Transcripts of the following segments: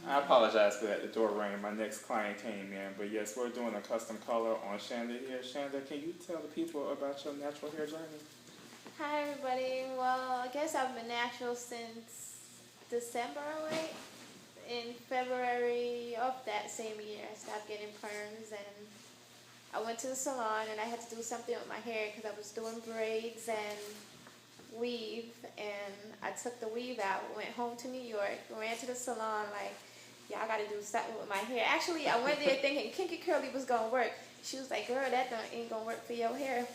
I apologize for that. The door rang. My next client came in. But yes, we're doing a custom color on Shanda here. Shanda, can you tell the people about your natural hair journey? Hi everybody. Well, I guess I've been natural since December, right? In February of that same year, I stopped getting perms, and I went to the salon and I had to do something with my hair because I was doing braids and weave, and I took the weave out, went home to New York, ran to the salon like, y'all got to do something with my hair. Actually, I went there thinking Kinky Curly was going to work. She was like, girl, that ain't going to work for your hair.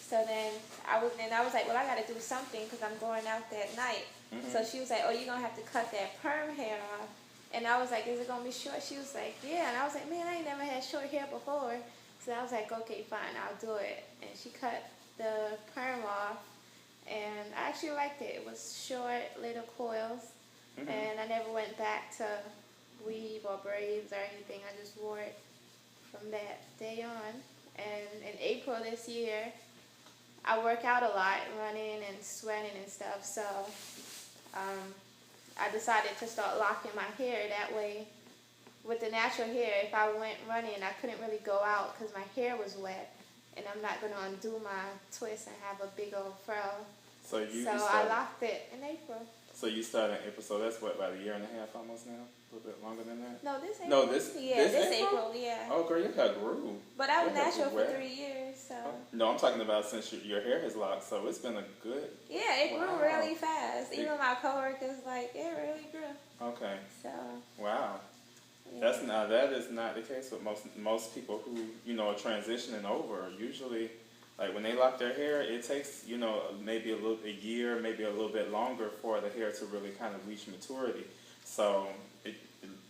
So then I was like, well, I got to do something because I'm going out that night. So she was like, oh, you're going to have to cut that perm hair off. And I was like, is it going to be short? She was like, yeah. And I was like, man, I ain't never had short hair before. So I was like, okay, fine, I'll do it. And she cut the perm off. And I actually liked it. It was short, little coils. And I never went back to weave or braids or anything. I just wore it from that day on. And in April this year, I work out a lot, running and sweating and stuff. So I decided to start locking my hair. That way, with the natural hair, if I went running, I couldn't really go out because my hair was wet. And I'm not going to undo my twist and have a big old fro. So I locked it in April. So you started in April, so that's what, about a year and a half almost now? A little bit longer than that? No, this April. No, this April, yeah. Oh, girl, your hair grew. But I was natural for 3 years, so. Oh. No, I'm talking about since your hair has locked, so it's been a good. Yeah, it grew really fast. Even my coworkers, like, it really grew. Okay. So. Wow. Yeah. That is not the case with most people who, are transitioning over. Usually, like when they lock their hair, it takes, maybe a year, maybe a little bit longer for the hair to really kind of reach maturity. So,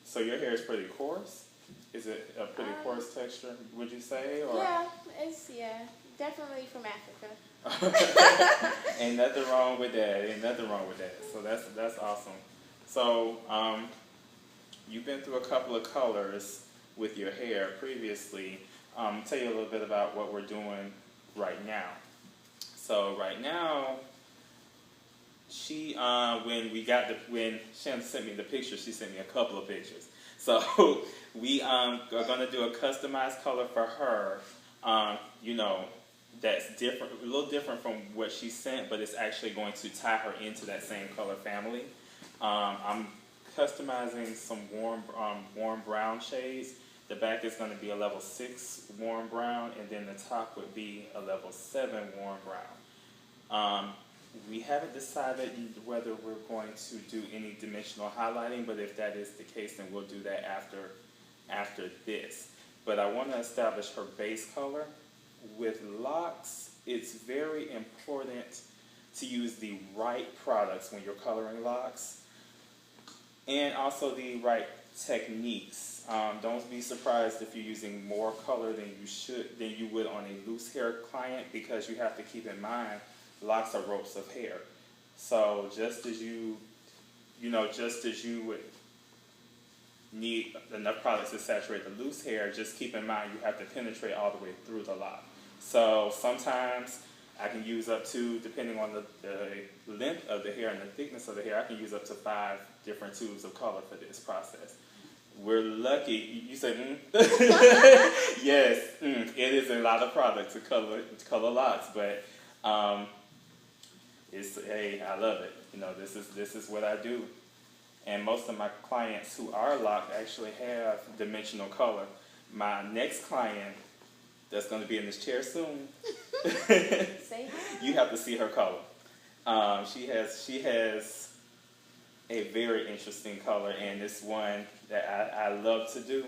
so your hair is pretty coarse? Is it a pretty coarse texture, would you say? Or? Yeah, it's definitely from Africa. Ain't nothing wrong with that. So that's awesome. So, you've been through a couple of colors with your hair previously. Tell you a little bit about what we're doing right now. So right now, when Shannon sent me the picture, she sent me a couple of pictures. So we are going to do a customized color for her. That's different, a little different from what she sent, but it's actually going to tie her into that same color family. I'm customizing some warm brown shades. The back is going to be a level 6 warm brown, and then the top would be a level 7 warm brown. We haven't decided whether we're going to do any dimensional highlighting, but if that is the case, then we'll do that after this. But I want to establish her base color. With locks, it's very important to use the right products when you're coloring locks, and also the right techniques. Don't be surprised if you're using more color than you would on a loose hair client, because you have to keep in mind locks are ropes of hair. So just as you would need enough products to saturate the loose hair, just keep in mind you have to penetrate all the way through the lock. So sometimes I can use up to, depending on the length of the hair and the thickness of the hair, I can use up to 5 different tubes of color for this process. We're lucky. You say, Yes, it is a lot of product to color lots, but hey, I love it. This is what I do. And most of my clients who are locked actually have dimensional color. My next client that's going to be in this chair soon, Say hi. You have to see her color. She has a very interesting color, and it's one that I love to do.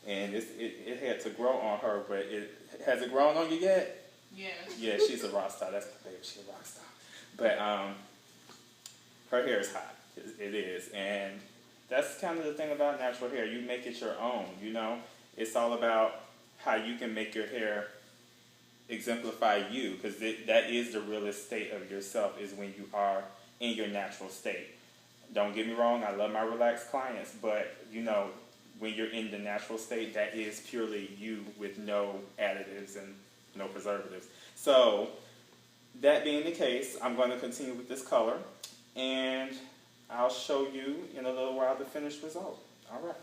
And it had to grow on her, but has it grown on you yet? Yeah. Yeah, she's a rock star. That's my baby. She's a rock star. But her hair is hot. It is, and that's kind of the thing about natural hair. You make it your own. It's all about how you can make your hair exemplify you, because that is the realest state of yourself, is when you are in your natural state. Don't get me wrong, I love my relaxed clients, but when you're in the natural state, that is purely you with no additives and no preservatives. So that being the case, I'm going to continue with this color, and I'll I'll show you in a little while the finished result. All right.